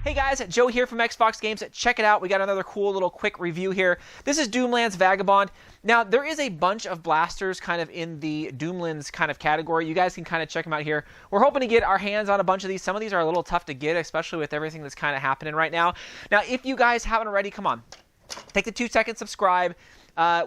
Hey guys, Joe here from Xbox Games. Check it out. We got another cool little quick review here. This is Doomland's Vagabond. Now, there is a bunch of blasters kind of in the Doomlands kind of category. You guys can kind of check them out here. We're hoping to get our hands on a bunch of these. Some of these are a little tough to get, especially with everything that's kind of happening right now. Now, if you guys haven't already, come on. Take the 2-second subscribe.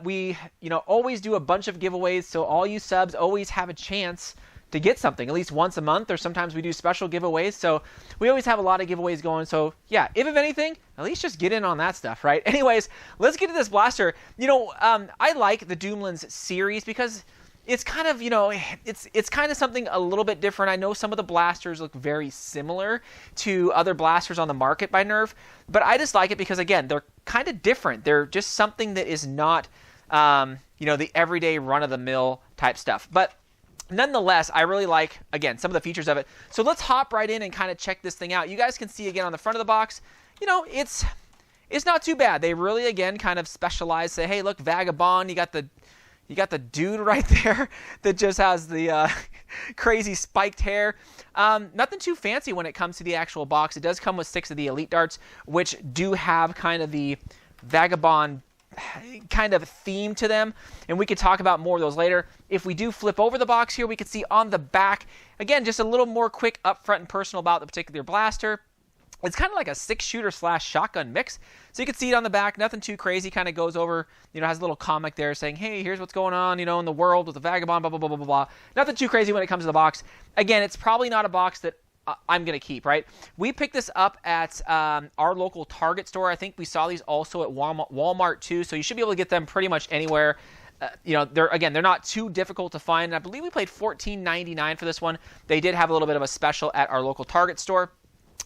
We always do a bunch of giveaways, so all you subs always have a chance to get something at least once a month, or sometimes we do special giveaways, so we always have a lot of giveaways going. So yeah, if anything, at least just get in on that stuff, right? Anyways, let's get to this blaster. I like the Doomlands series because it's kind of, it's kind of something a little bit different. I know some of the blasters look very similar to other blasters on the market by Nerf, but I just like it because, again, they're kind of different. They're just something that is not, the everyday run-of-the-mill type stuff. But nonetheless, I really like, again, some of the features of it. So let's hop right in and kind of check this thing out. You guys can see, again, on the front of the box, it's not too bad. They really, again, kind of specialize. Say, hey, look, Vagabond, you got the dude right there that just has the crazy spiked hair. Nothing too fancy when it comes to the actual box. It does come with 6 of the Elite Darts, which do have kind of the Vagabond kind of theme to them, and we could talk about more of those later. If we do flip over the box here, we can see on the back, again, just a little more quick, upfront, and personal about the particular blaster. It's kind of like a 6-shooter / shotgun mix. So you can see it on the back, nothing too crazy, kind of goes over, has a little comic there saying, hey, here's what's going on, in the world with the Vagabond, blah, blah, blah, blah, blah, blah. Nothing too crazy when it comes to the box. Again, it's probably not a box that I'm going to keep, right? We picked this up at our local Target store. I think we saw these also at Walmart too, so you should be able to get them pretty much anywhere. They're not too difficult to find. And I believe we paid $14.99 for this one. They did have a little bit of a special at our local Target store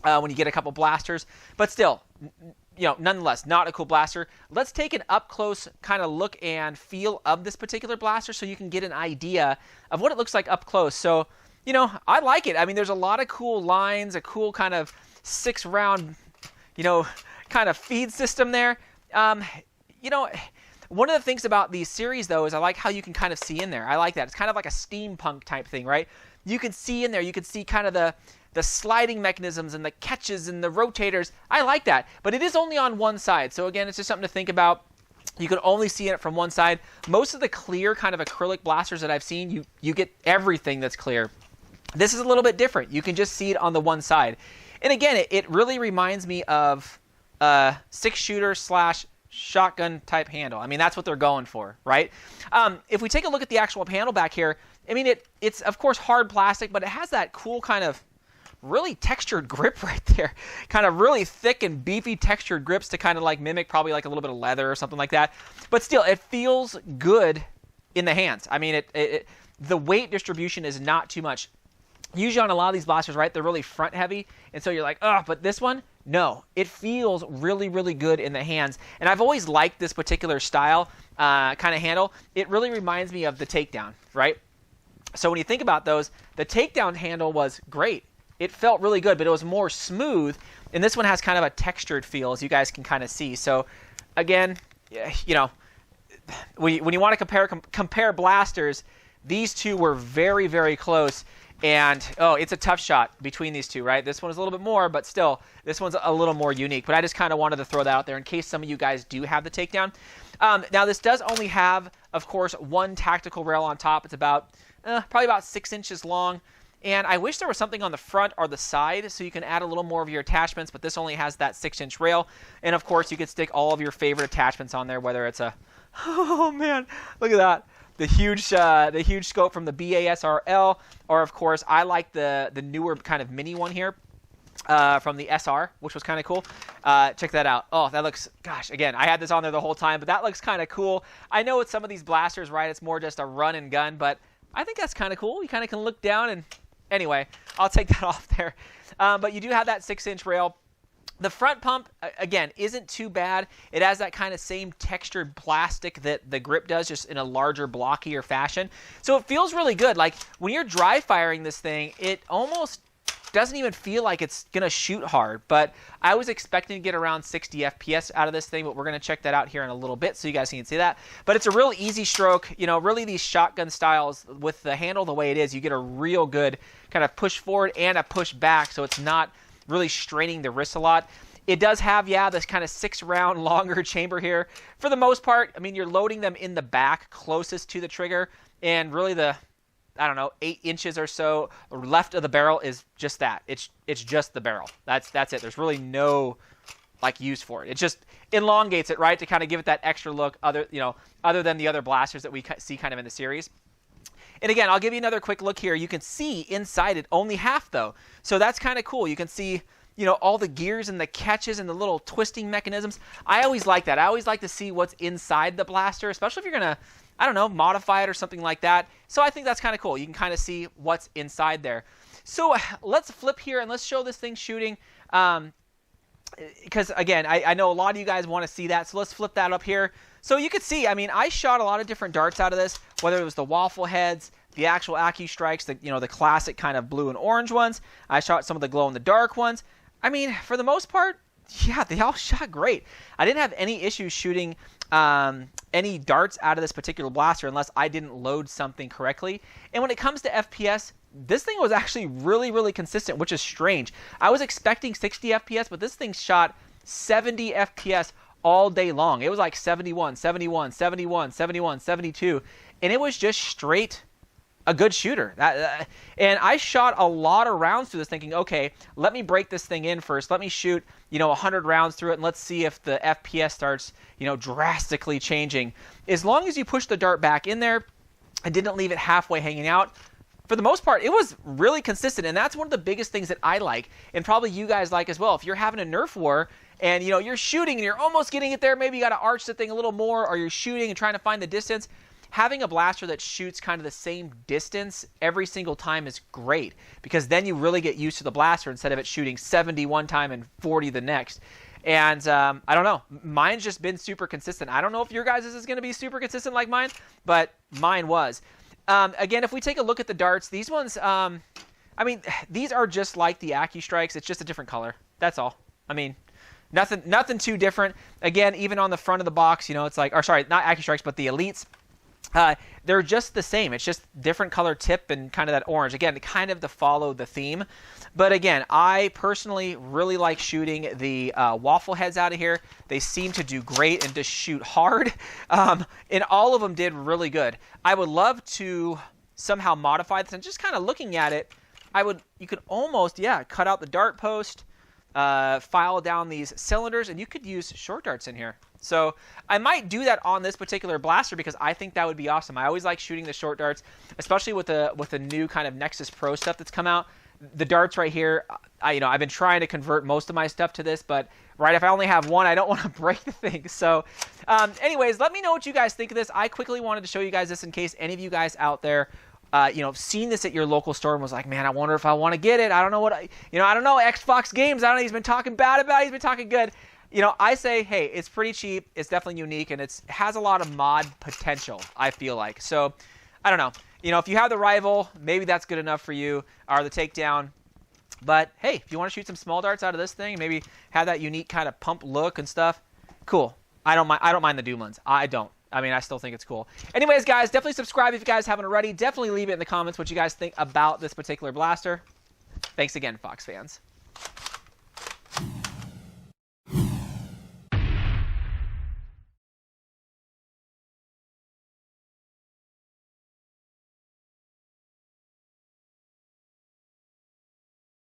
when you get a couple blasters, but still, nonetheless, not a cool blaster. Let's take an up-close kind of look and feel of this particular blaster so you can get an idea of what it looks like up close. So, I like it. I mean, there's a lot of cool lines, a cool kind of 6-round, kind of feed system there. One of the things about these series, though, is I like how you can kind of see in there. I like that. It's kind of like a steampunk type thing, right? You can see in there. You can see kind of the sliding mechanisms and the catches and the rotators. I like that. But it is only on one side. So, again, it's just something to think about. You can only see it from one side. Most of the clear kind of acrylic blasters that I've seen, you get everything that's clear. This is a little bit different. You can just see it on the one side. And again, it really reminds me of a 6-shooter / shotgun type handle. I mean, that's what they're going for, right? If we take a look at the actual handle back here, I mean, it's of course hard plastic, but it has that cool kind of really textured grip right there. Kind of really thick and beefy textured grips to kind of like mimic probably like a little bit of leather or something like that. But still, it feels good in the hands. I mean, the weight distribution is not too much. Usually on a lot of these blasters, right, they're really front heavy, and so you're like, oh, but this one, no. It feels really, really good in the hands, and I've always liked this particular style kind of handle. It really reminds me of the takedown, right? So when you think about those, the takedown handle was great. It felt really good, but it was more smooth, and this one has kind of a textured feel, as you guys can kind of see. So again, when you want to compare blasters, these two were very, very close. And, it's a tough shot between these two, right? This one is a little bit more, but still, this one's a little more unique. But I just kind of wanted to throw that out there in case some of you guys do have the takedown. Now, this does only have, of course, one tactical rail on top. It's probably about 6 inches long. And I wish there was something on the front or the side so you can add a little more of your attachments, but this only has that 6-inch rail. And, of course, you could stick all of your favorite attachments on there, whether it's oh, man, look at that. The huge scope from the BASRL, or of course I like the newer kind of mini one here from the SR, which was kind of cool. Check that out. Oh, that looks, gosh, again, I had this on there the whole time, but that looks kind of cool. I know with some of these blasters, right, it's more just a run and gun, but I think that's kind of cool. You kind of can look down and, anyway, I'll take that off there. But you do have that 6-inch rail. The front pump, again, isn't too bad. It has that kind of same textured plastic that the grip does, just in a larger, blockier fashion. So it feels really good. Like, when you're dry firing this thing, it almost doesn't even feel like it's going to shoot hard. But I was expecting to get around 60 FPS out of this thing, but we're going to check that out here in a little bit so you guys can see that. But it's a real easy stroke. Really these shotgun styles, with the handle the way it is, you get a real good kind of push forward and a push back, so it's not really straining the wrist a lot. It does have, yeah, this kind of 6-round longer chamber here. For the most part, I mean, you're loading them in the back closest to the trigger, and really the, I don't know, 8 inches or so left of the barrel is just that. It's just the barrel. That's it. There's really no like use for it. It just elongates it, right, to kind of give it that extra look, other than the other blasters that we see kind of in the series. And again, I'll give you another quick look here. You can see inside it only half though, so that's kind of cool. You can see, you know, all the gears and the catches and the little twisting mechanisms. I always like that. I always like to see what's inside the blaster, especially if you're gonna, I don't know, modify it or something like that. So I think that's kind of cool. You can kind of see what's inside there. So let's flip here and let's show this thing shooting. Because again, I know a lot of you guys want to see that, so let's flip that up here. So you can see, I mean, I shot a lot of different darts out of this, whether it was the waffle heads, the actual AccuStrikes, the classic kind of blue and orange ones. I shot some of the glow-in-the-dark ones. I mean, for the most part, yeah, they all shot great. I didn't have any issues shooting any darts out of this particular blaster unless I didn't load something correctly. And when it comes to FPS, this thing was actually really, really consistent, which is strange. I was expecting 60 FPS, but this thing shot 70 FPS all day long. It was like 71, 71, 71, 71, 72, and it was just straight a good shooter. And I shot a lot of rounds through this thinking, okay, let me break this thing in first. Let me shoot, 100 rounds through it, and let's see if the FPS starts, drastically changing. As long as you push the dart back in there and didn't leave it halfway hanging out, for the most part, it was really consistent, and that's one of the biggest things that I like, and probably you guys like as well. If you're having a Nerf war, and you're shooting and you're almost getting it there, maybe you got to arch the thing a little more, or you're shooting and trying to find the distance, having a blaster that shoots kind of the same distance every single time is great, because then you really get used to the blaster instead of it shooting 70 one time and 40 the next. And I don't know, mine's just been super consistent. I don't know if your guys' is going to be super consistent like mine, but mine was. Again, if we take a look at the darts, these ones, I mean, these are just like the AccuStrikes. It's just a different color. That's all. I mean, nothing too different. Again, even on the front of the box, it's like, or sorry, not AccuStrikes, but the Elites. They're just the same. It's just different color tip and kind of that orange. Again, kind of to follow the theme. But again, I personally really like shooting the waffle heads out of here. They seem to do great and just shoot hard. And all of them did really good. I would love to somehow modify this, and just kind of looking at it, you could almost, cut out the dart post, file down these cylinders, and you could use short darts in here. So I might do that on this particular blaster because I think that would be awesome. I always like shooting the short darts, especially with the new kind of Nexus Pro stuff that's come out. The darts right here, I've been trying to convert most of my stuff to this, but right, if I only have one, I don't want to break the thing. So anyways, let me know what you guys think of this. I quickly wanted to show you guys this in case any of you guys out there seen this at your local store and was like, man, I wonder if I want to get it. I don't know what, I don't know, Xbox Games, I don't know, he's been talking bad about it, he's been talking good. I say, hey, it's pretty cheap, it's definitely unique, and it has a lot of mod potential, I feel like. So, I don't know. If you have the Rival, maybe that's good enough for you, or the Takedown. But, hey, if you want to shoot some small darts out of this thing, maybe have that unique kind of pump look and stuff, cool. I don't mind the Doomlands. I don't. I mean, I still think it's cool. Anyways, guys, definitely subscribe if you guys haven't already. Definitely leave it in the comments what you guys think about this particular blaster. Thanks again, Fox fans.